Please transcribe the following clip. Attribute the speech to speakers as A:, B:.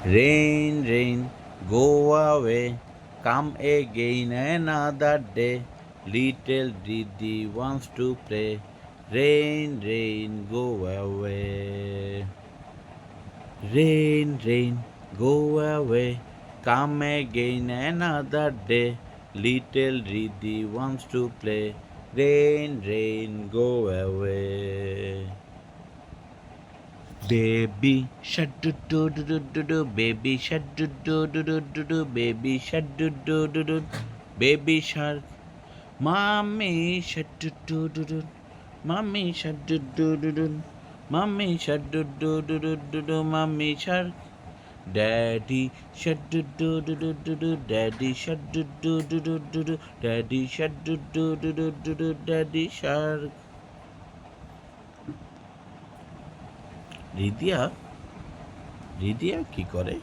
A: Rain, rain, go away, come again another day. Little Didi wants to play. Rain, rain, go away. Rain, rain, go away, come again another day. Little Didi wants to play. Rain, rain, go away. Baby shark do do do do do do, baby shark do do do do do do, baby shark do do do do, baby shark, mommy shark do do do do, mommy shark do do do do, mommy shark do do do do do do, mommy shark, daddy shark do do do do do do, daddy shark do do do do do do, daddy shark do do do do do do, daddy shark. Ridiya Ridiya কি করে?